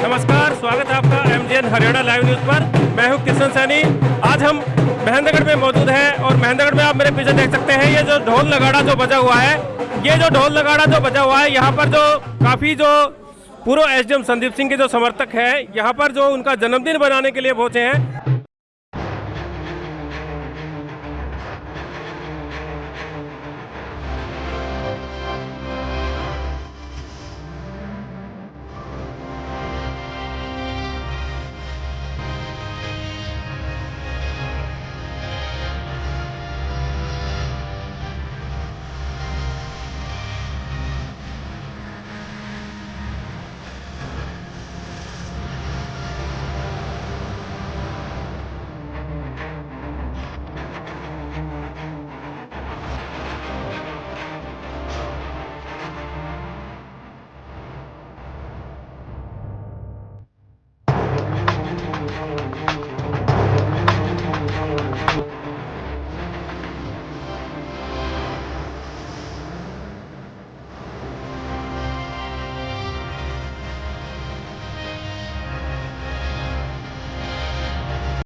नमस्कार, स्वागत है आपका MGN हरियाणा लाइव न्यूज़ पर। मैं हूं किशन सैनी। आज हम महेंद्रगढ़ में मौजूद हैं और महेंद्रगढ़ में आप मेरे पीछे देख सकते हैं ये जो ढोल नगाड़ा जो बजा हुआ है, ये जो ढोल नगाड़ा जो बजा हुआ है, यहाँ पर जो काफ़ी जो पूर्व SDM संदीप सिंह के जो समर्थक हैं, यहाँ पर जो उनका जन्मदिन मनाने के लिए पहुँचे हैं।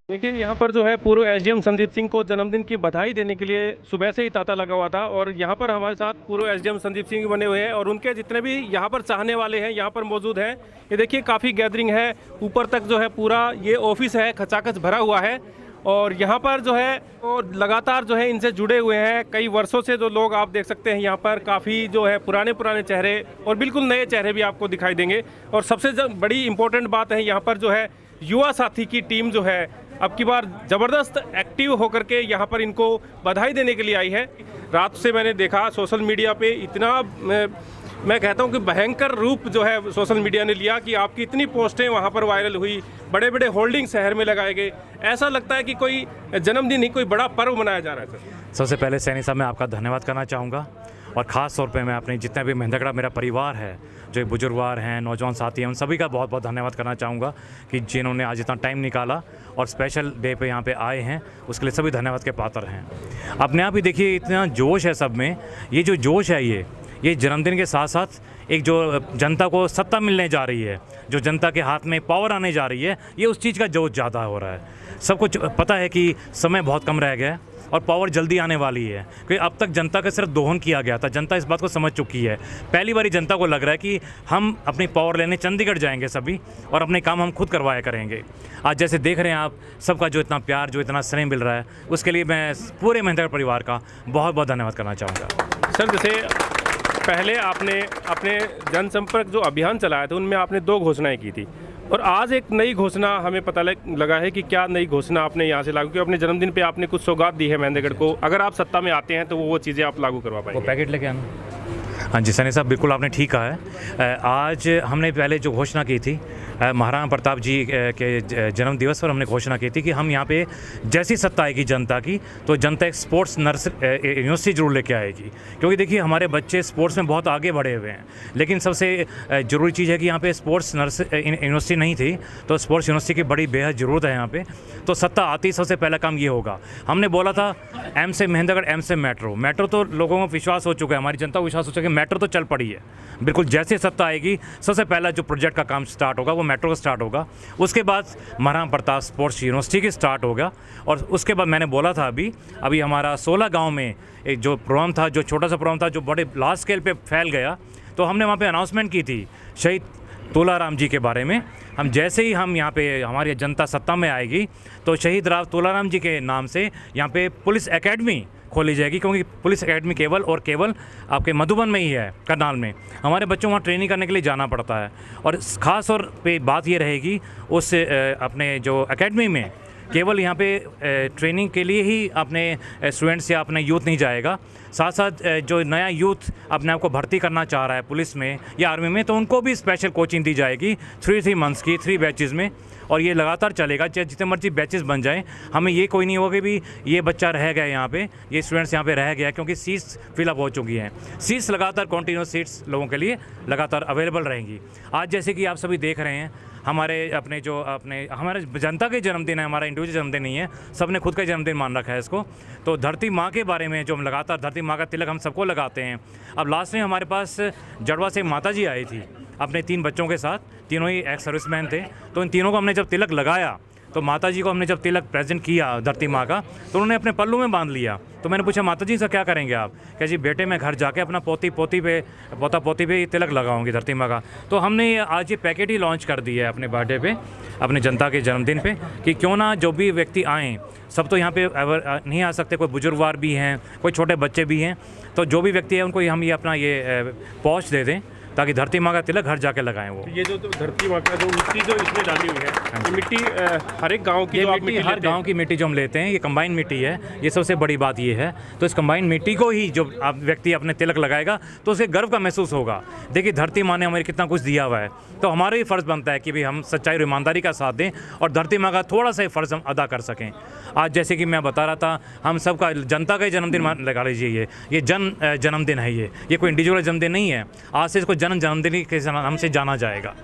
देखिए, यहाँ पर जो है पूर्व SDM संदीप सिंह को जन्मदिन की बधाई देने के लिए सुबह से ही तांता लगा हुआ था और यहाँ पर हमारे साथ पूर्व SDM संदीप सिंह बने हुए हैं और उनके जितने भी यहाँ पर चाहने वाले हैं यहाँ पर मौजूद हैं। ये देखिए काफ़ी गैदरिंग है, ऊपर तक जो है पूरा ये ऑफिस है खचाखच भरा हुआ है और यहाँ पर जो है वो लगातार जो है इनसे जुड़े हुए हैं कई वर्षों से। जो लोग आप देख सकते हैं यहाँ पर काफ़ी जो है पुराने चेहरे और बिल्कुल नए चेहरे भी आपको दिखाई देंगे। और सबसे बड़ी इंपॉर्टेंट बात है यहाँ पर जो है युवा साथी की टीम जो है अब की बार ज़बरदस्त एक्टिव होकर के यहाँ पर इनको बधाई देने के लिए आई है। रात से मैंने देखा सोशल मीडिया पे इतना मैं कहता हूँ कि भयंकर रूप जो है सोशल मीडिया ने लिया कि आपकी इतनी पोस्टें वहाँ पर वायरल हुई, बड़े बड़े होल्डिंग शहर में लगाए गए। ऐसा लगता है कि कोई जन्मदिन ही कोई बड़ा पर्व मनाया जा रहा है। सर, सबसे पहले सैनी साहब मैं आपका धन्यवाद करना चाहूँगा और ख़ास तौर पे मैं अपने जितने भी महेंद्रगढ़ मेरा परिवार है, जो बुजुर्गवार हैं, नौजवान साथी हैं, उन सभी का बहुत बहुत धन्यवाद करना चाहूँगा कि जिन्होंने आज इतना टाइम निकाला और स्पेशल डे पे यहाँ पे आए हैं, उसके लिए सभी धन्यवाद के पात्र हैं। अपने आप ही देखिए इतना जोश है सब में। ये जो जोश है ये जन्मदिन के साथ साथ एक जो जनता को सत्ता मिलने जा रही है, जो जनता के हाथ में पावर आने जा रही है, ये उस चीज़ का जोश ज़्यादा हो रहा है। सबको पता है कि समय बहुत कम रह गया है और पावर जल्दी आने वाली है, क्योंकि अब तक जनता का सिर्फ दोहन किया गया था। जनता इस बात को समझ चुकी है। पहली बारी जनता को लग रहा है कि हम अपनी पावर लेने चंडीगढ़ जाएंगे सभी और अपने काम हम खुद करवाया करेंगे। आज जैसे देख रहे हैं आप, सबका जो इतना प्यार, जो इतना स्नेह मिल रहा है, उसके लिए मैं पूरे महेंद्रगढ़ परिवार का बहुत बहुत धन्यवाद करना चाहूँगा। सर, जैसे पहले आपने अपने जनसंपर्क जो अभियान चलाया था उनमें आपने 2 घोषणाएँ की थी और आज एक नई घोषणा हमें पता लगा है कि क्या नई घोषणा आपने यहाँ से लागू की। अपने जन्मदिन पे आपने कुछ सौगात दी है महेंद्रगढ़ को, अगर आप सत्ता में आते हैं तो वो चीज़ें आप लागू करवा पाएंगे। वो पैकेट लेके आना। हाँ जी सैनी साहब, बिल्कुल आपने ठीक कहा है। आज हमने पहले जो घोषणा की थी महाराणा प्रताप जी के जन्म दिवस पर हमने घोषणा की थी कि हम यहाँ पे जैसी सत्ता आएगी जनता की, तो जनता एक स्पोर्ट्स यूनिवर्सिटी जरूर लेके आएगी। क्योंकि देखिए हमारे बच्चे स्पोर्ट्स में बहुत आगे बढ़े हुए हैं, लेकिन सबसे ज़रूरी चीज़ है कि यहाँ पे स्पोर्ट्स यूनिवर्सिटी नहीं थी, तो स्पोर्ट्स यूनिवर्सिटी की बड़ी बेहद ज़रूरत है यहाँ पे। तो सत्ता आती सबसे पहला काम ये होगा। हमने बोला था M से महेंद्रगढ़, M से मेट्रो तो लोगों को विश्वास हो चुका है, हमारी जनता को विश्वास हो चुका है, मेट्रो तो चल पड़ी है। बिल्कुल जैसे सत्ता आएगी सबसे पहला जो प्रोजेक्ट का काम स्टार्ट होगा वो मेट्रो का स्टार्ट होगा। उसके बाद महाराणा प्रताप स्पोर्ट्स यूनिवर्सिटी की स्टार्ट होगा और उसके बाद मैंने बोला था अभी हमारा 16 गांव में एक जो प्रोग्राम था, जो छोटा सा प्रोग्राम था, जो बड़े लार्ज स्केल पे फैल गया, तो हमने वहाँ पे अनाउंसमेंट की थी शहीद तोलाराम जी के बारे में। हम जैसे ही हम यहाँ पे हमारी जनता सत्ता में आएगी तो शहीद राव तोलाराम जी के नाम से यहाँ पे पुलिस एकेडमी खोली जाएगी, क्योंकि पुलिस एकेडमी केवल और केवल आपके मधुबन में ही है, करनाल में। हमारे बच्चों वहाँ ट्रेनिंग करने के लिए जाना पड़ता है और ख़ास तौर पे बात ये रहेगी उस अपने जो एकेडमी में केवल यहाँ पे ट्रेनिंग के लिए ही अपने स्टूडेंट्स या अपने यूथ नहीं जाएगा, साथ साथ जो नया यूथ अपने आप को भर्ती करना चाह रहा है पुलिस में या आर्मी में, तो उनको भी स्पेशल कोचिंग दी जाएगी 3 मंथ्स की 3 बैचेज़ में। और ये लगातार चलेगा, चाहे जितने मर्जी बैचेस बन जाएं। हमें ये कोई नहीं होगा कि भी ये बच्चा रह गया यहाँ पे, ये स्टूडेंट्स यहाँ पे रह गया, क्योंकि सीट्स फिलअप हो चुकी हैं। सीट्स लगातार कॉन्टीन्यूस सीट्स लोगों के लिए लगातार अवेलेबल रहेंगी। आज जैसे कि आप सभी देख रहे हैं, हमारे हमारे जनता के जन्मदिन है, हमारा इंडिविजुअल जन्मदिन नहीं है, सब ने खुद का जन्मदिन मान रखा है इसको। तो धरती माँ के बारे में जो हम लगातार धरती माँ का तिलक हम सबको लगाते हैं। अब लास्ट में हमारे पास जड़वा से माता जी आई थी, अपने 3 बच्चों के साथ, तीनों ही एक्स सर्विसमैन थे। तो इन तीनों को हमने जब तिलक लगाया, तो माता जी को हमने जब तिलक प्रेजेंट किया धरती माँ का, तो उन्होंने अपने पल्लू में बांध लिया। तो मैंने पूछा माता जी से क्या करेंगे आप? कह जी बेटे मैं घर जाके अपना पोता पोती पे तिलक लगाऊंगी धरती माँ का। तो हमने आज ये पैकेट ही लॉन्च कर दिया है अपने बर्थडे पे, अपने जनता के जन्मदिन पे, कि क्यों ना जो भी व्यक्ति आएँ, सब तो यहाँ पे नहीं आ सकते, कोई बुजुर्गवार भी हैं, कोई छोटे बच्चे भी हैं, तो जो भी व्यक्ति है उनको हम ये अपना ये पहुँच दे दें, ताकि धरती माँ का तिलक घर जाके लगाएं। वो ये जो धरती माँ का जो मिट्टी जो इसमें डाली हुई है, ये मिट्टी हर एक गांव की, ये जो आप मिट्टी मिट्टी हर गांव की मिट्टी जो हम लेते हैं, ये कंबाइन मिट्टी है। ये सबसे बड़ी बात ये है। तो इस कंबाइन मिट्टी को ही जो आप व्यक्ति अपने तिलक लगाएगा तो उसे गर्व का महसूस होगा। देखिए धरती माँ ने हमें कितना कुछ दिया हुआ है, तो हमारा ही फ़र्ज़ बनता है कि भाई हम सच्चाई और ईमानदारी का साथ दें और धरती माँ का थोड़ा सा फ़र्ज़ हम अदा कर सकें। आज जैसे कि मैं बता रहा था, हम सबका जनता का ही जन्मदिन लगा लीजिए, ये जन्मदिन है। ये कोई इंडिविजुअल जन्मदिन नहीं है। आज से इसको जन्मदिन के नाम से जाना जाएगा।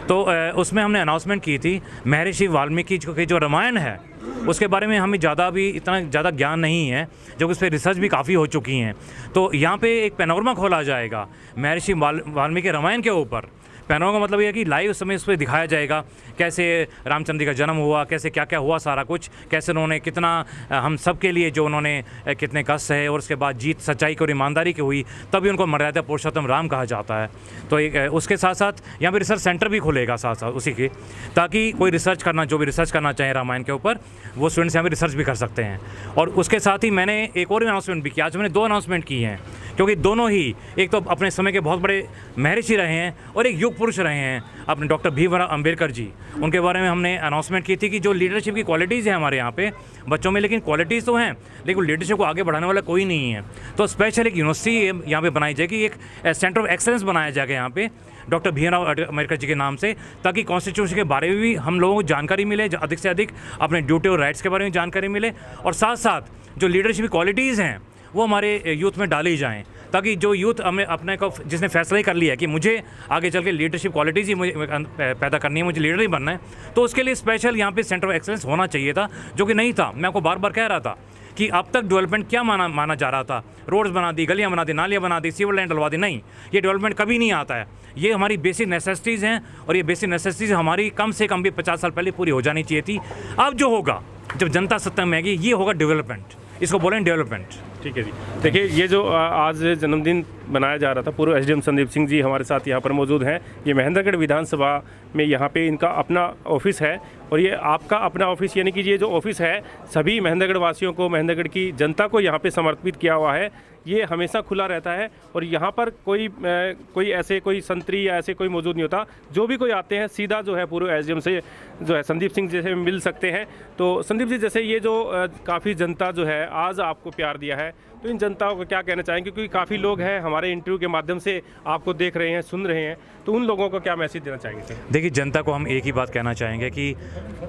तो उसमें हमने अनाउंसमेंट की थी, महर्षि वाल्मीकि की जो रामायण है उसके बारे में हमें इतना ज़्यादा ज्ञान नहीं है, जो कि उस पर रिसर्च भी काफ़ी हो चुकी हैं। तो यहाँ पे एक पैनोरमा खोला जाएगा महर्षि वाल्मीकि रामायण के ऊपर। पैनोरमा का मतलब यह है कि लाइव समय उस पर दिखाया जाएगा कैसे रामचंद्र जी का जन्म हुआ, कैसे क्या क्या हुआ सारा कुछ, कैसे उन्होंने कितना हम सब के लिए जो उन्होंने कितने कष्ट है, और उसके बाद जीत सच्चाई की और ईमानदारी की हुई, तभी उनको मर्यादा पुरुषोत्तम राम कहा जाता है। तो एक उसके साथ साथ यहाँ पे रिसर्च सेंटर भी खुलेगा साथ साथ उसी के, ताकि कोई जो भी रिसर्च करना चाहे रामायण के ऊपर, वो स्टूडेंट्स यहाँ पर रिसर्च भी कर सकते हैं। और उसके साथ ही मैंने एक और अनाउंसमेंट भी किया। आज मैंने 2 अनाउंसमेंट की हैं, क्योंकि दोनों ही एक तो अपने समय के बहुत बड़े महर्षि रहे हैं और एक युग पुरुष रहे हैं अपने डॉक्टर भीमराव अम्बेडकर जी। उनके बारे में हमने अनाउंसमेंट की थी कि जो लीडरशिप की क्वालिटीज़ हैं हमारे यहाँ पे बच्चों में, लेकिन क्वालिटीज़ तो हैं, लेकिन लीडरशिप को आगे बढ़ाने वाला कोई नहीं है। तो स्पेशल एक यूनिवर्सिटी यहाँ पे बनाई जाएगी, एक सेंटर ऑफ एक्सेलेंस बनाया जाएगा यहाँ पे डॉक्टर भीमराव अम्बेडकर जी के नाम से, ताकि कॉन्स्टिट्यूशन के बारे में भी हम लोगों को जानकारी मिले, अधिक से अधिक अपने ड्यूटी और राइट्स के बारे में जानकारी मिले, और साथ साथ जो लीडरशिप की क्वालिटीज़ हैं वो हमारे यूथ में डाली जाएँ, ताकि जो यूथ हमें अपने को जिसने फैसला ही कर लिया है कि मुझे आगे चल के लीडरशिप क्वालिटीज़ ही मुझे पैदा करनी है, मुझे लीडर ही बनना है, तो उसके लिए स्पेशल यहाँ पे सेंटर ऑफ एक्सेलेंस होना चाहिए था, जो कि नहीं था। मैं आपको बार बार कह रहा था कि अब तक डेवलपमेंट क्या माना जा रहा था, रोड्स बना दी, गलियाँ बना दी, नालियाँ बना दी, सीवर लाइन डलवा दी। नहीं, ये डेवलपमेंट कभी नहीं आता है। ये हमारी बेसिक नेसेसिटीज़ हैं, और ये बेसिक नेसेसिटीज़ हमारी कम से कम भी 50 साल पहले पूरी हो जानी चाहिए थी। अब जो होगा, जब जनता सत्ता में आएगी, ये होगा डेवलपमेंट, इसको बोलें डेवलपमेंट। ठीक है जी। देखिए, ये जो आज जन्मदिन बनाया जा रहा था, पूर्व एसडीएम संदीप सिंह जी हमारे साथ यहाँ पर मौजूद हैं। ये महेंद्रगढ़ विधानसभा में यहाँ पे इनका अपना ऑफिस है, और ये आपका अपना ऑफिस, यानी कि ये जो ऑफिस है सभी महेंद्रगढ़ वासियों को, महेंद्रगढ़ की जनता को यहाँ पे समर्पित किया हुआ है। ये हमेशा खुला रहता है, और यहाँ पर कोई संतरी या ऐसे कोई मौजूद नहीं होता। जो भी कोई आते हैं सीधा जो है पूर्व एसडीएम से जो है संदीप सिंह जैसे मिल सकते हैं। तो संदीप जी, जैसे ये जो काफ़ी जनता जो है आज आपको प्यार दिया है, तो इन जनताओं को क्या कहना चाहेंगे? क्योंकि काफ़ी लोग हैं हमारे इंटरव्यू के माध्यम से आपको देख रहे हैं, सुन रहे हैं, तो उन लोगों को क्या मैसेज देना चाहेंगे सर? देखिए, जनता को हम एक ही बात कहना चाहेंगे कि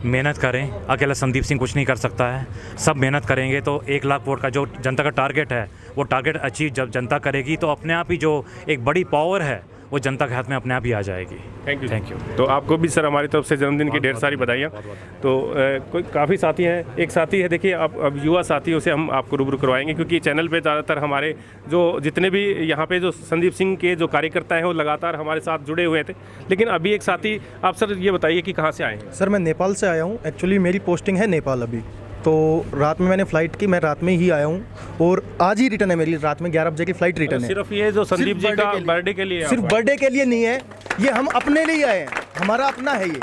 मेहनत करें। अकेला संदीप सिंह कुछ नहीं कर सकता है, सब मेहनत करेंगे तो 1 लाख वोट का जो जनता का टारगेट है, वो टारगेट अचीव जब जनता करेगी, तो अपने आप ही जो एक बड़ी पावर है वो जनता के हाथ में अपने आप ही आ जाएगी। Thank you. तो आपको भी सर हमारी तरफ से जन्मदिन की ढेर सारी बधाइयाँ। तो कोई काफ़ी साथी हैं, एक साथी है, देखिए अब युवा साथियों से हम आपको रूबरू करवाएंगे, क्योंकि चैनल पे ज़्यादातर हमारे जो जितने भी यहाँ पे जो संदीप सिंह के जो कार्यकर्ता हैं वो लगातार हमारे साथ जुड़े हुए थे। लेकिन अभी एक साथी, आप सर ये बताइए कि कहाँ से आए हैं? सर मैं नेपाल से आया हूँ, एक्चुअली मेरी पोस्टिंग है नेपाल अभी। तो रात में मैंने फ़्लाइट की, मैं रात में ही आया हूँ, और आज ही रिटर्न है मेरी, रात में 11 बजे की फ़्लाइट रिटर्न है। सिर्फ ये जो संदीप जी का बर्थडे के लिए? सिर्फ बर्थडे के लिए नहीं है, ये हम अपने लिए आए हैं, हमारा अपना है, ये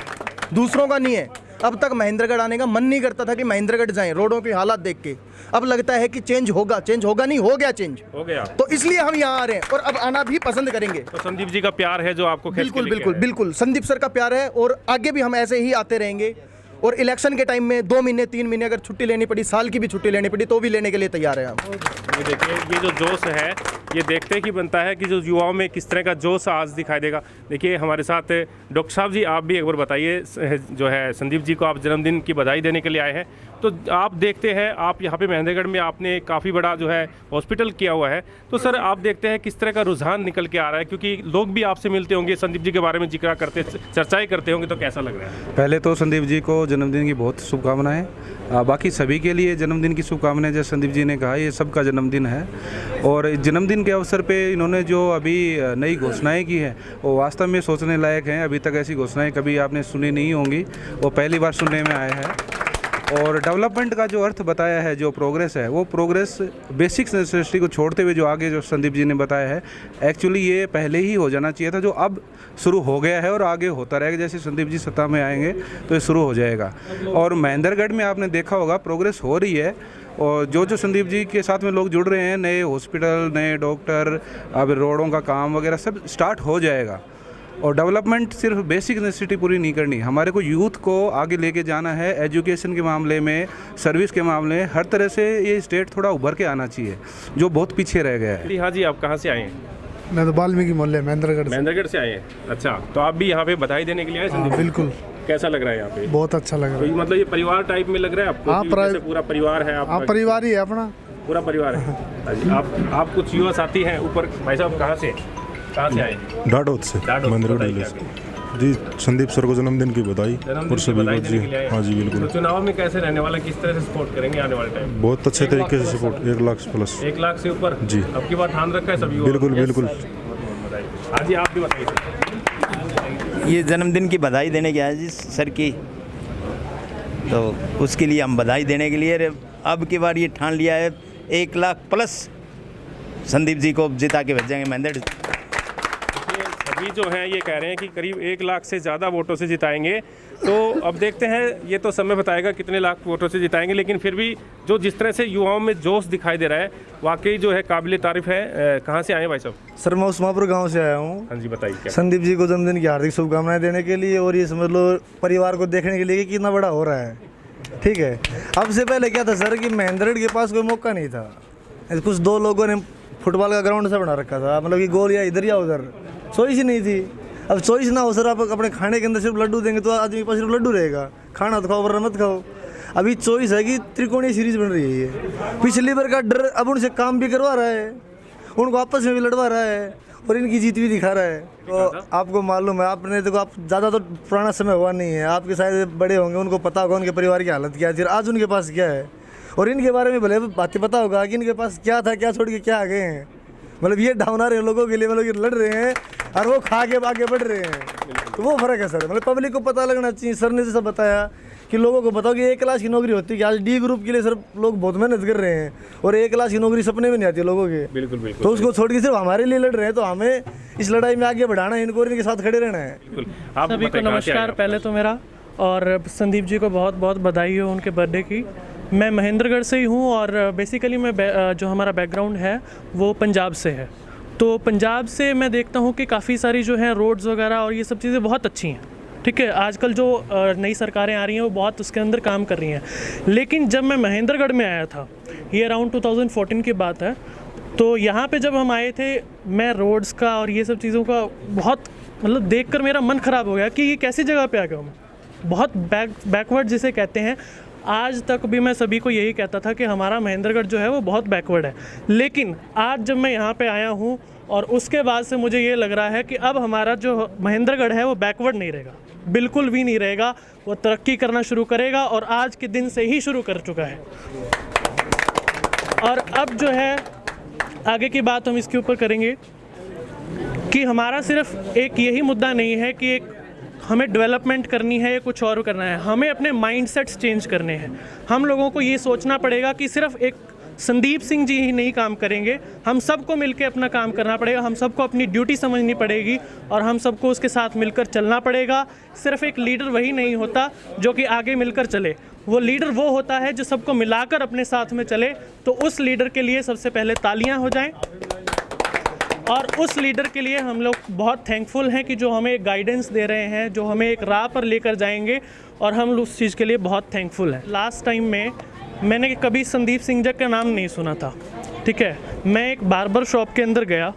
दूसरों का नहीं है। अब तक महेंद्रगढ़ आने का मन नहीं करता था कि महेंद्रगढ़ जाएं, रोडों की हालत देख के। अब लगता है कि चेंज होगा नहीं, हो गया। तो इसलिए हम यहाँ आ रहे हैं, और अब आना भी पसंद करेंगे। तो संदीप जी का प्यार है जो आपको बिल्कुल संदीप सर का प्यार है, और आगे भी हम ऐसे ही आते रहेंगे। और इलेक्शन के टाइम में 2 महीने 3 महीने अगर छुट्टी लेनी पड़ी, साल की भी छुट्टी लेनी पड़ी, तो भी लेने के लिए तैयार है हम। ये देखिए, ये जो जोश है, ये देखते ही बनता है कि जो युवाओं में किस तरह का जोश आज दिखाई देगा। देखिए हमारे साथ डॉक्टर साहब जी, आप भी एक बार बताइए, जो है संदीप जी को आप जन्मदिन की बधाई देने के लिए आए हैं। तो आप देखते हैं, आप यहाँ पे महेंद्रगढ़ में आपने काफ़ी बड़ा जो है हॉस्पिटल किया हुआ है, तो सर आप देखते हैं किस तरह का रुझान निकल के आ रहा है, क्योंकि लोग भी आपसे मिलते होंगे, संदीप जी के बारे में जिक्र करते, चर्चाएँ करते होंगे, तो कैसा लग रहा है? पहले तो संदीप जी को जन्मदिन की बहुत शुभकामनाएं। बाकी सभी के लिए जन्मदिन की शुभकामनाएं। जैसे संदीप जी ने कहा, ये सबका जन्मदिन है, और जन्मदिन जन्मदिन के अवसर पे इन्होंने जो अभी नई घोषणाएं की हैं वो वास्तव में सोचने लायक हैं। अभी तक ऐसी घोषणाएं कभी आपने सुनी नहीं होंगी, वो पहली बार सुनने में आए हैं। और डेवलपमेंट का जो अर्थ बताया है, जो प्रोग्रेस है, वो प्रोग्रेस बेसिक नेसेसिटी को छोड़ते हुए जो आगे जो संदीप जी ने बताया है, एक्चुअली ये पहले ही हो जाना चाहिए था, जो अब शुरू हो गया है और आगे होता रहेगा। जैसे संदीप जी सत्ता में आएंगे तो ये शुरू हो जाएगा। और महेंद्रगढ़ में आपने देखा होगा प्रोग्रेस हो रही है, और जो संदीप जी के साथ में लोग जुड़ रहे हैं, नए हॉस्पिटल, नए डॉक्टर, अब रोडों का काम वगैरह सब स्टार्ट हो जाएगा। और डेवलपमेंट सिर्फ बेसिक नेसेसिटी पूरी नहीं करनी, हमारे को यूथ को आगे लेके जाना है। एजुकेशन के मामले में, सर्विस के मामले में, हर तरह से ये स्टेट थोड़ा उभर के आना चाहिए, जो बहुत पीछे रह गया है। हाँ जी, आप कहाँ से आए हैं? मैं तो वाल्मीकि मोहल्ले महेंद्रगढ़ से। महेंद्रगढ़ से आए हैं। अच्छा, तो आप भी यहाँ पे बधाई देने के लिए आए संदीप? बिल्कुल। कैसा लग रहा है यहाँ पे? बहुत अच्छा लग रहा है। मतलब ये परिवार टाइप में लग रहा है आपको? हाँ, जैसे पूरा परिवार है आपका? हाँ, परिवार ही है अपना, पूरा परिवार है। अच्छा, आप कुछ युवा साथी हैं ऊपर। भाई साहब कहाँ से आए? डाडोद से, महेंद्रगढ़ से। जी, संदीप सर को जन्मदिन की बधाई और सभी को जी। हाँ जी, बिल्कुल। तो चुनाव में कैसे रहने वाला, किस तरह से सपोर्ट करेंगे आने वाले टाइम? बहुत अच्छे तरीके से सपोर्ट, 1 लाख प्लस। 1 लाख से ऊपर जी। अब की बात ध्यान रखा है सभी? बिल्कुल बिल्कुल। हाँ जी, आप भी बताइए। ये जन्मदिन की बधाई देने गया है जी सर की, तो उसके लिए हम बधाई देने के लिए अब की बार ये ठान लिया है 1 लाख प्लस संदीप जी को जिता के भेजेंगे महेंद्र। सभी जो हैं ये कह रहे हैं कि करीब 1 लाख से ज़्यादा वोटों से जिताएंगे। तो अब देखते हैं, ये तो समय बताएगा कितने लाख वोटों से जिताएंगे, लेकिन फिर भी जो जिस तरह से युवाओं में जोश दिखाई दे रहा है, वाकई जो है काबिल तारीफ है। कहाँ से आए भाई साहब? सर मैं उस्मापुर गांव से आया हूँ। हाँ जी, बताइए क्या? संदीप जी को जन्मदिन की हार्दिक शुभकामनाएं देने के लिए, और ये समझ लो परिवार को देखने के लिए कि कितना बड़ा हो रहा है। ठीक है, अब से पहले क्या था सर कि महेंद्रगढ़ के पास कोई मौका नहीं था। कुछ 2 लोगों ने फुटबॉल का ग्राउंड से बना रखा था, मतलब कि गोल या इधर या उधर, चॉइस ही नहीं थी। अब चॉइस ना हो सर, आप अपने खाने के अंदर सिर्फ लड्डू देंगे तो आदमी के पास सिर्फ लड्डू रहेगा, खाना तो खाओ वरना मत खाओ। अभी चॉइस है कि त्रिकोणीय सीरीज बन रही है ये। पिछली बार का डर अब उनसे काम भी करवा रहा है, उनको आपस में भी लड़वा रहा है और इनकी जीत भी दिखा रहा है। तो आपको मालूम है, आपने देखो, आप ज़्यादा तो पुराना समय हुआ नहीं है, आपके शायद बड़े होंगे, उनको पता होगा उनके परिवार की हालत क्या है, फिर आज उनके पास क्या है, और इनके बारे में भले बातें पता होगा कि इनके पास क्या था, क्या छोड़ के क्या आ गए हैं। मतलब ये डाउन आ रहे हैं लोगों के लिए, मतलब ये लड़ रहे हैं और वो खा के आगे बढ़ रहे हैं, तो वो फर्क है सर। मतलब पब्लिक को पता लगना चाहिए। सर ने जैसा बताया कि लोगों को बताओ कि 1 क्लास की नौकरी होती है, कि आज डी ग्रुप के लिए सर लोग बहुत मेहनत कर रहे हैं, और 1 क्लास की नौकरी सपने में नहीं आती है लोगों के। बिल्कुल बिल्कुल। तो उसको छोड़ के सिर्फ हमारे लिए लड़ रहे हैं, तो हमें इस लड़ाई में आगे बढ़ाना है, इनको इनके साथ खड़े रहना है। आप सभी को नमस्कार पहले तो मेरा, और संदीप जी को बहुत बहुत बधाई हो उनके बर्थडे की। मैं महेंद्रगढ़ से ही हूँ, और बेसिकली मैं जो हमारा बैकग्राउंड है वो पंजाब से है। तो पंजाब से मैं देखता हूँ कि काफ़ी सारी जो है रोड्स वगैरह और ये सब चीज़ें बहुत अच्छी हैं। ठीक है, आजकल जो नई सरकारें आ रही हैं वो बहुत उसके अंदर काम कर रही हैं। लेकिन जब मैं महेंद्रगढ़ में आया था, ये अराउंड 2014 की बात है, तो यहाँ पे जब हम आए थे, मैं रोड्स का और ये सब चीज़ों का बहुत मतलब देखकर मेरा मन ख़राब हो गया कि ये कैसी जगह पे आ गया हूँ। बहुत बैकवर्ड जिसे कहते हैं। आज तक भी मैं सभी को यही कहता था कि हमारा महेंद्रगढ़ जो है वो बहुत बैकवर्ड है, लेकिन आज जब मैं यहाँ पे आया हूँ और उसके बाद से मुझे ये लग रहा है कि अब हमारा जो महेंद्रगढ़ है वो बैकवर्ड नहीं रहेगा, बिल्कुल भी नहीं रहेगा। वो तरक्की करना शुरू करेगा, और आज के दिन से ही शुरू कर चुका है। और अब जो है आगे की बात हम इसके ऊपर करेंगे कि हमारा सिर्फ एक यही मुद्दा नहीं है कि एक हमें डेवलपमेंट करनी है या कुछ और करना है, हमें अपने माइंडसेट्स चेंज करने हैं। हम लोगों को ये सोचना पड़ेगा कि सिर्फ एक संदीप सिंह जी ही नहीं काम करेंगे, हम सबको मिलकर अपना काम करना पड़ेगा, हम सबको अपनी ड्यूटी समझनी पड़ेगी और हम सबको उसके साथ मिलकर चलना पड़ेगा। सिर्फ एक लीडर वही नहीं होता जो कि आगे मिलकर चले, वो लीडर वो होता है जो सबको मिलाकर अपने साथ में चले। तो उस लीडर के लिए सबसे पहले तालियां हो जाएं, और उस लीडर के लिए हम लोग बहुत थैंकफुल हैं कि जो हमें एक गाइडेंस दे रहे हैं, जो हमें एक राह पर लेकर जाएंगे, और हम उस चीज़ के लिए बहुत थैंकफुल हैं। लास्ट टाइम में मैंने कभी संदीप सिंह जी का नाम नहीं सुना था। ठीक है, मैं एक बार्बर शॉप के अंदर गया,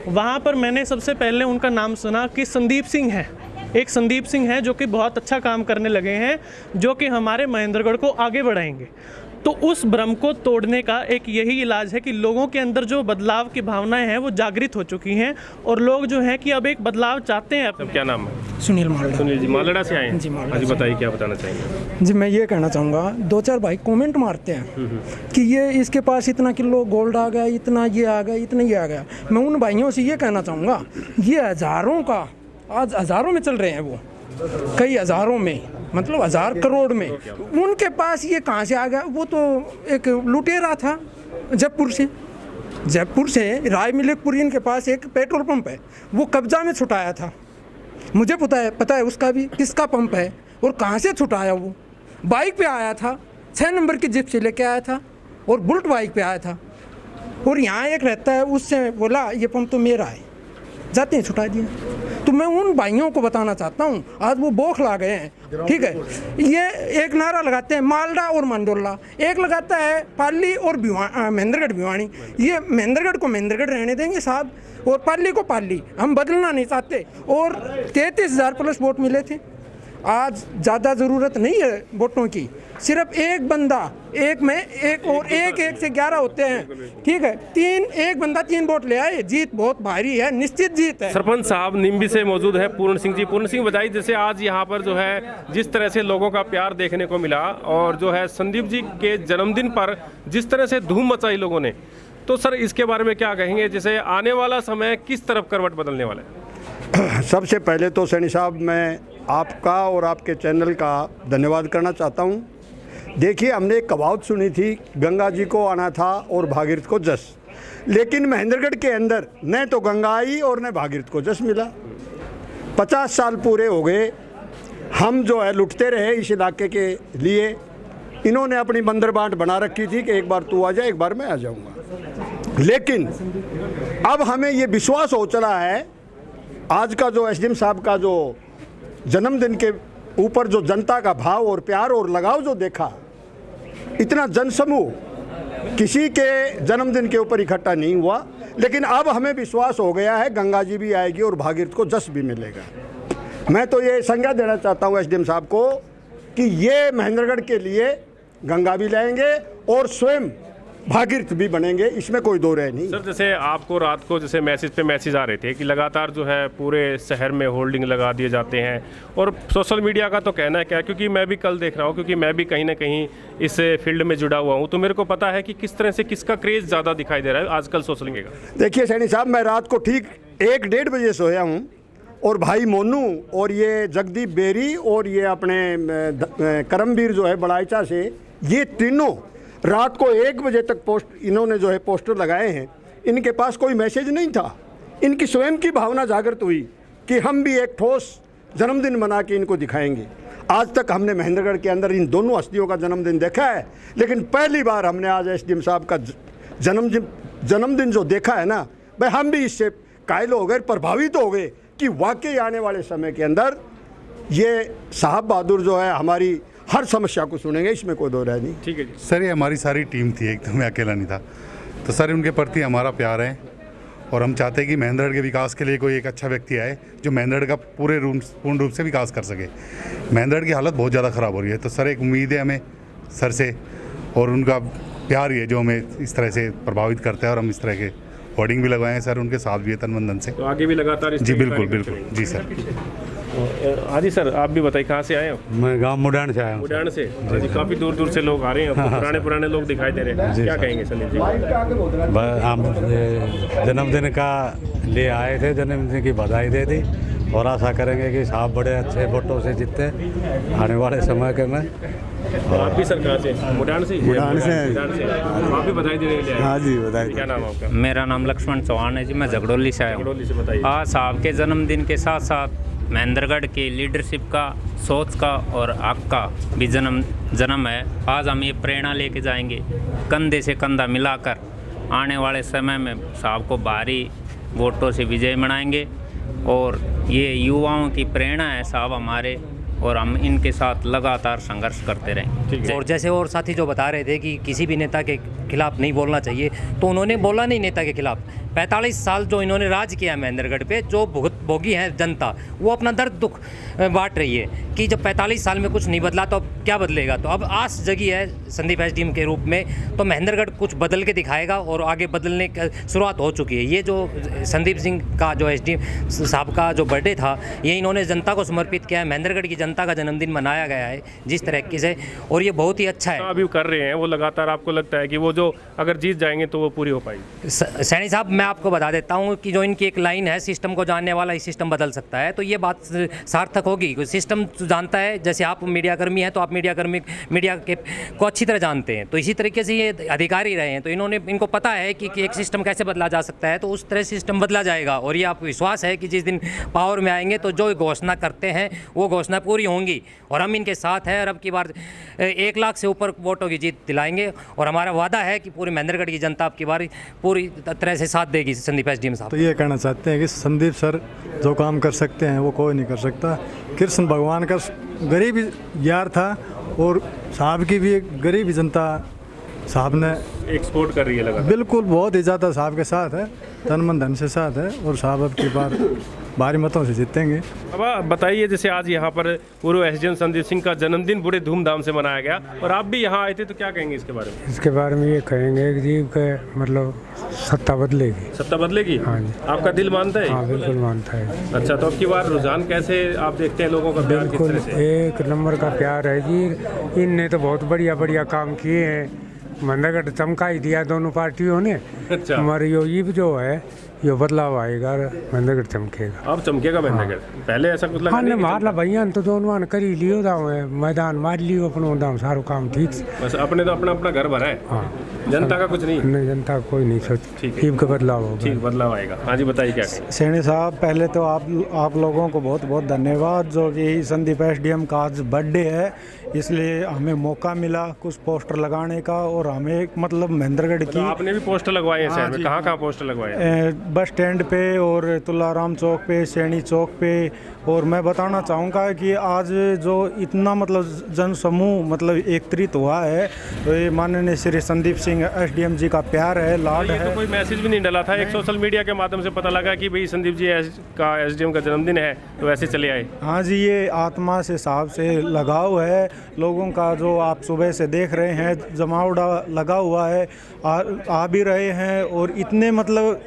वहाँ पर मैंने सबसे पहले उनका नाम सुना कि संदीप सिंह है, एक संदीप सिंह है जो कि बहुत अच्छा काम करने लगे हैं, जो कि हमारे महेंद्रगढ़ को आगे बढ़ाएंगे। तो उस भ्रम को तोड़ने का एक यही इलाज है कि लोगों के अंदर जो बदलाव की भावनाएं हैं वो जागृत हो चुकी हैं और लोग जो हैं कि अब एक बदलाव चाहते हैं। अब क्या नाम है? सुनील मालड़ा। सुनील जी मालड़ा से आए हैं जी, मालड़ा जी, से। बताइए क्या बताना चाहेंगे? जी मैं ये कहना चाहूँगा, 2-4 भाई कमेंट मारते हैं कि ये इसके पास इतना किलो गोल्ड आ गया, इतना ये आ गया, इतना ये आ गया। मैं उन भाइयों से ये कहना चाहूँगा, ये हज़ारों का आज हज़ारों में चल रहे हैं, वो कई हज़ारों में, मतलब 1000 करोड़ में। उनके पास ये कहाँ से आ गया? वो तो एक लुटेरा था जयपुर से राय मिल्कपुरी, इनके पास एक पेट्रोल पंप है, वो कब्जा में छुटाया था। मुझे पता है उसका भी किसका पंप है और कहाँ से छुटाया। वो बाइक पे आया था, 6 नंबर की जिप से लेके आया था और बुलेट बाइक पे आया था। और यहाँ एक रहता है, उससे बोला ये पंप तो मेरा है, जाते हैं छुटा दिया। तो मैं उन भाइयों को बताना चाहता हूँ, आज वो बौखला गए हैं, ठीक है। ये एक नारा लगाते हैं मालड़ा और मंडोला, एक लगाता है पाली और महेंद्रगढ़ भिवानी। ये महेंद्रगढ़ को महेंद्रगढ़ रहने देंगे साहब, और पाली को पाली। हम बदलना नहीं चाहते। और 33,000 प्लस वोट मिले थे। आज ज़्यादा ज़रूरत नहीं है वोटों की, सिर्फ एक बंदा, एक में एक और एक से 11 होते हैं, ठीक है। एक बंदा 3 वोट ले आए, जीत बहुत भारी है, निश्चित जीत है। सरपंच साहब निम्बी से मौजूद है पूर्ण सिंह जी। पूर्ण सिंह बताइए, जैसे आज यहाँ पर जो है जिस तरह से लोगों का प्यार देखने को मिला और जो है संदीप जी के जन्मदिन पर जिस तरह से धूम मचाई लोगों ने, तो सर इसके बारे में क्या कहेंगे? जैसे आने वाला समय किस तरफ करवट बदलने वाला है? सबसे पहले तो सैनी साहब मैं आपका और आपके चैनल का धन्यवाद करना चाहता हूं। देखिए, हमने एक कहावत सुनी थी, गंगा जी को आना था और भागीरथ को जस, लेकिन महेंद्रगढ़ के अंदर न तो गंगा आई और न भागीरथ को जस मिला। 50 साल पूरे हो गए, हम जो है लुटते रहे इस इलाके के लिए। इन्होंने अपनी बंदरबाट बना रखी थी कि एक बार तू आ जा, एक बार मैं आ जाऊंगा। लेकिन अब हमें ये विश्वास हो चला है, आज का जो एसडीएम साहब का जो जन्मदिन के ऊपर जो जनता का भाव और प्यार और लगाव जो देखा, इतना जनसमूह किसी के जन्मदिन के ऊपर इकट्ठा नहीं हुआ। लेकिन अब हमें विश्वास हो गया है गंगा जी भी आएगी और भागीरथ को जस भी मिलेगा। मैं तो ये संज्ञा देना चाहता हूँ एसडीएम साहब को कि ये महेंद्रगढ़ के लिए गंगा भी लाएंगे और स्वयं भागीरथ भी बनेंगे, इसमें कोई दो राय नहीं। सर जैसे आपको रात को जैसे मैसेज पे मैसेज आ रहे थे कि लगातार जो है पूरे शहर में होल्डिंग लगा दिए जाते हैं, और सोशल मीडिया का तो कहना है क्या, क्योंकि मैं भी कल देख रहा हूँ, क्योंकि मैं भी कहीं ना कहीं इस फील्ड में जुड़ा हुआ हूँ, तो मेरे को पता है कि किस तरह से किसका क्रेज़ ज़्यादा दिखाई दे रहा है आजकल सोशल मीडिया का। देखिए सैनी साहब, मैं रात को ठीक 1-1:30 बजे सोया हूँ और भाई मोनू और ये जगदीप बेरी और ये अपने करमवीर जो है बड़ाइचा से, ये तीनों रात को 1 बजे तक इन्होंने जो है पोस्टर लगाए हैं। इनके पास कोई मैसेज नहीं था, इनकी स्वयं की भावना जागृत हुई कि हम भी एक ठोस जन्मदिन मना के इनको दिखाएंगे। आज तक हमने महेंद्रगढ़ के अंदर इन दोनों हस्तियों का जन्मदिन देखा है, लेकिन पहली बार हमने आज एसडीएम साहब का जन्मदिन जो देखा है ना भाई, हम भी इससे कायल हो गए, प्रभावित हो गए कि वाकई आने वाले समय के अंदर ये साहब बहादुर जो है हमारी हर समस्या को सुनेंगे, इसमें कोई दो राय नहीं। ठीक है जी सर, ये हमारी सारी टीम थी, एकदम मैं अकेला नहीं था। तो सर उनके प्रति हमारा प्यार है और हम चाहते हैं कि महेंद्रगढ़ के विकास के लिए कोई एक अच्छा व्यक्ति आए जो महेंद्रगढ़ का पूर्ण रूप से विकास कर सके। महेंद्रगढ़ की हालत बहुत ज़्यादा ख़राब हो रही है, तो सर एक उम्मीद है हमें सर से, और उनका प्यार ही है जो हमें इस तरह से प्रभावित करता है। और हम इस तरह के होर्डिंग भी लगवाए हैं सर, उनके साथ भी है तन मन धन से। तो आगे भी लगातार जी बिल्कुल बिल्कुल जी सर। हाँ जी सर, आप भी बताइए कहाँ से आए हो? मैं गांव मुडान से आया हूँ। मुडान से जी, काफ़ी दूर दूर से लोग आ रहे हैं, पुराने लोग दिखाई दे रहे हैं, क्या कहेंगे संदीप जी? हम जन्मदिन का लिए आए थे, जन्मदिन की बधाई दे दी और आशा करेंगे कि साहब बड़े अच्छे वोटों से जीतते आने वाले समय के में। आप भी सरकार से? मुडान से आप भी बधाई देने के लिए? हाँ जी बधाई। क्या नाम आपका? मेरा नाम लक्ष्मण चौहान है जी, मैं झगड़ोली से आया हूँ। झगड़ोली से बताइए। आज साहब के जन्मदिन के साथ साथ महेंद्रगढ़ की लीडरशिप का, सोच का और आग का भी जन्म है। आज हम ये प्रेरणा लेके जाएंगे, कंधे से कंधा मिलाकर आने वाले समय में साहब को भारी वोटों से विजय बनाएंगे। और ये युवाओं की प्रेरणा है साहब हमारे, और हम इनके साथ लगातार संघर्ष करते रहेंगे। और जैसे और साथी जो बता रहे थे कि किसी भी नेता के खिलाफ नहीं बोलना चाहिए, तो उन्होंने बोला नहीं नेता के खिलाफ। 45 साल जो इन्होंने राज किया महेंद्रगढ़ पे, जो भोगी है जनता, वो अपना दर्द दुख बांट रही है कि जब 45 साल में कुछ नहीं बदला तो क्या बदलेगा। तो अब आस जगी है संदीप एसडीएम के रूप में, तो महेंद्रगढ़ कुछ बदल के दिखाएगा और आगे बदलने की शुरुआत हो चुकी है। ये जो संदीप सिंह का जो एसडीएम साहब का जो बर्थडे था, ये इन्होंने जनता को समर्पित किया है। महेंद्रगढ़ की जनता का जन्मदिन मनाया गया है जिस तरीके से, और ये बहुत ही अच्छा है। अभी कर रहे हैं वो लगातार, आपको लगता है कि वो जो अगर जीत जाएंगे तो वो पूरी हो पाएगी? सैनी साहब, मैं आपको बता देता हूँ कि जो इनकी एक लाइन है, सिस्टम को जानने वाला ही सिस्टम बदल सकता है, तो ये बात सार्थक होगी। सिस्टम जानता है, जैसे आप मीडिया कर्मी हैं तो आप मीडिया के को अच्छी तरह जानते हैं, तो इसी तरीके से ये अधिकारी रहे हैं, तो इनको पता है कि एक सिस्टम कैसे बदला जा सकता है, तो उस तरह सिस्टम बदला जाएगा। और ये आपको विश्वास है कि जिस दिन पावर में आएंगे तो जो घोषणा करते हैं वो घोषणा पूरी होंगी, और हम इनके साथ हैं। और अब की बार 1 लाख से ऊपर वोटों की जीत दिलाएंगे, और हमारा वादा है कि पूरी महेंद्रगढ़ की जनता अब की बार पूरी तरह से साथ देगी संदीप एसडीएम साहब। तो ये कहना चाहते हैं कि संदीप सर जो काम कर सकते हैं वो कोई नहीं कर सकता। कृष्ण भगवान का गरीब यार था, और साहब की भी एक गरीब जनता साहब ने एक्सपोर्ट कर रही है लगातार। बिल्कुल, बहुत ही ज़्यादा साहब के साथ है, तन मन धन से साथ है, और साहब अब की बार भारी मतों से जीतेंगे। अब बताइए, जैसे आज यहाँ पर पूर्व एसडीएम संदीप सिंह का जन्मदिन बड़े धूमधाम से मनाया गया, और आप भी यहाँ आए थे, तो क्या कहेंगे इसके बारे में? इसके बारे में ये कहेंगे कि जी के मतलब सत्ता बदलेगी। सत्ता बदलेगी? हाँ जी। आपका दिल मानता है? हाँ, बिल्कुल मानता है। अच्छा, तो अब की बार रुझान कैसे आप देखते हैं, लोगों का प्यार किस बिल्कुल तरह से? 1 नंबर का प्यार है जी। इनने तो बहुत बढ़िया काम किए हैं, महेंद्रगढ़ चमका ही दिया दोनों पार्टियों ने। अच्छा। हमारे ये जो है ये बदलाव आएगा, महेंद्रगढ़ चमकेगा। अब चमकेगा महेंद्रगढ़? पहले ऐसा कुछ लगा हाँ, नहीं? मारला भैया तो दोनों ने कर ही लियो दाम है, मैदान मार लियो अपनो दाम, सारो काम ठीक। बस अपने तो अपना घर भरा है। हाँ, जनता का कुछ नहीं? नहीं, जनता का कोई नहीं सोच। ठीक है, का बदलाव होगा। ठीक, बदलाव आएगा। हाँ जी, बताइए क्या कहें? सैनी साहब, पहले तो आप लोगों को बहुत बहुत धन्यवाद, जो कि संदीप एसडीएम का आज बर्थडे है, इसलिए हमें मौका मिला कुछ पोस्टर लगाने का, और हमें मतलब महेंद्रगढ़ की। आपने भी पोस्टर लगवाए हैं शहर में? कहाँ पोस्टर लगवाए? बस स्टैंड पे और तुलाराम चौक पे, सैनी चौक पे। और मैं बताना चाहूँगा कि आज जो इतना मतलब जन समूह मतलब एकत्रित हुआ है, तो ये माननीय श्री संदीप सिंह एसडीएम जी का प्यार है, लाड है। तो कोई मैसेज भी नहीं डला था, एक सोशल मीडिया के माध्यम से पता लगा कि भाई संदीप जी का एसडीएम का जन्मदिन है, तो ऐसे चले आए। हाँ जी, ये आत्मा से साहब से लगाव है लोगों का, जो आप सुबह से देख रहे हैं जमावड़ा लगा हुआ है, आ भी रहे हैं, और इतने मतलब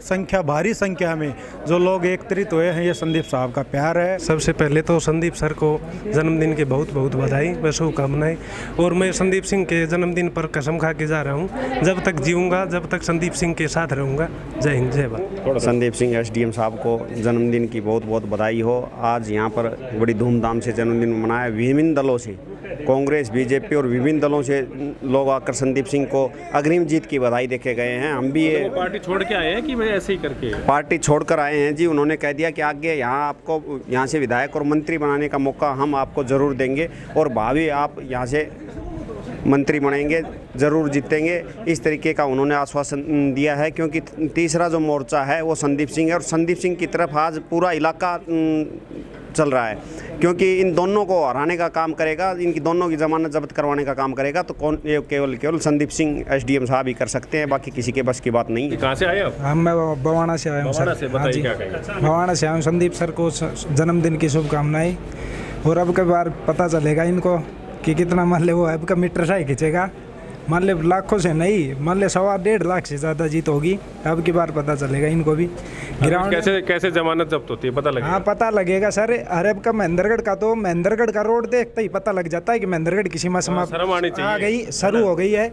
भारी संख्या में जो लोग एकत्रित हुए हैं, ये संदीप साहब का प्यार है। सबसे पहले तो संदीप सर को जन्मदिन की बहुत बहुत बधाई व शुभकामनाएं। और मैं संदीप सिंह के जन्मदिन पर कसम खा के जा रहा हूं, जब तक जीऊंगा जब तक संदीप सिंह के साथ रहूंगा। जय हिंद, जय भारत। संदीप सिंह एसडीएम साहब को जन्मदिन की बहुत बहुत बधाई हो। आज यहाँ पर बड़ी धूमधाम से जन्मदिन मनाया, विभिन्न दलों से, कांग्रेस, बीजेपी और विभिन्न दलों से लोग आकर संदीप सिंह को अग्रिम जीत की बधाई देके गए हैं। हम भी ये पार्टी छोड़ के आए हैं कि भाई ऐसे ही करके? पार्टी छोड़कर आए हैं जी। उन्होंने कह दिया कि आगे आपको यहाँ से विधायक और मंत्री बनाने का मौका हम आपको ज़रूर देंगे, और भावी आप यहाँ से मंत्री बनेंगे, ज़रूर जीतेंगे, इस तरीके का उन्होंने आश्वासन दिया है। क्योंकि तीसरा जो मोर्चा है वो संदीप सिंह है, और संदीप सिंह की तरफ आज पूरा इलाका चल रहा है, क्योंकि इन दोनों को हराने का काम करेगा, इनकी दोनों की जमानत जब्त करवाने का काम करेगा, तो कौन? ये केवल संदीप सिंह एसडीएम साहब ही कर सकते हैं, बाकी किसी के बस की बात नहीं। कहाँ से आए आप? मैं बवाना से आया हूँ सर। बताइए क्या कहेंगे? बवाना से आया हूँ। संदीप सर को जन्मदिन की शुभकामनाएं। और अब की बार पता चलेगा इनको कि कितना मान ले वो अब का मीटर सा ही खींचेगा, मान ले लाखों से नहीं, मान ले 1.25 लाख से ज़्यादा जीत होगी। अब की बार पता चलेगा इनको भी। ग्राउंड कैसे जमानत जब्त होती है, पता लगेगा? हाँ, पता लगेगा सर। अरब का महेंद्रगढ़ का तो महेंद्रगढ़ का रोड देखते ही पता लग जाता है कि महेंद्रगढ़ की सीमा समाप्त आ गई, शुरू हो गई है।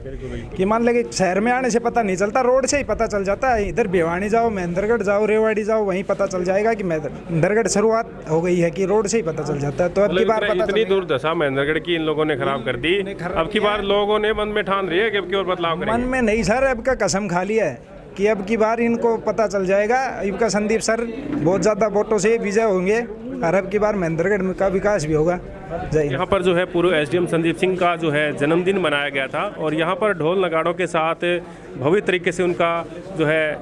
कि मान ले शहर में आने से पता नहीं चलता, रोड से ही पता चल जाता है। इधर भिवानी जाओ, महेंद्रगढ़ जाओ, रेवाड़ी जाओ, वहीं पता चल जाएगा कि महेंद्रगढ़ शुरुआत हो गई है, कि रोड से ही पता चल जाता है। तो अब की बार इतनी दुर्दशा महेंद्रगढ़ की इन लोगों ने खराब कर दी, अब की बार लोगों ने मन में ठान रही है कि अब की और बदलाव करेंगे। मन में नहीं सर, अब का कसम खा लिया है कि अब की बार इनको पता चल जाएगा। अब का संदीप सर बहुत ज़्यादा वोटों से विजय होंगे, और अब की बार महेंद्रगढ़ का विकास भी होगा। यहाँ पर जो है पूर्व एसडीएम संदीप सिंह का जो है जन्मदिन मनाया गया था, और यहाँ पर ढोल नगाड़ों के साथ भव्य तरीके से उनका जो है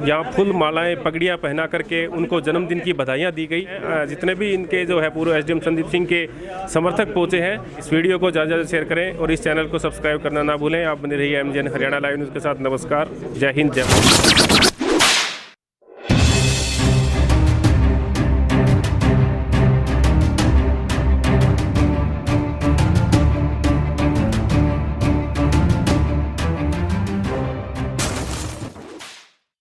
यहाँ फूल मालाएं पगड़ियाँ पहना करके उनको जन्मदिन की बधाइयाँ दी गई। जितने भी इनके जो है पूर्व एसडीएम संदीप सिंह के समर्थक पहुँचे हैं, इस वीडियो को ज़्यादा शेयर करें और इस चैनल को सब्सक्राइब करना ना भूलें। आप बने रहिए MGN हरियाणा लाइव न्यूज़ के साथ। नमस्कार, जय हिंद, जय भारत।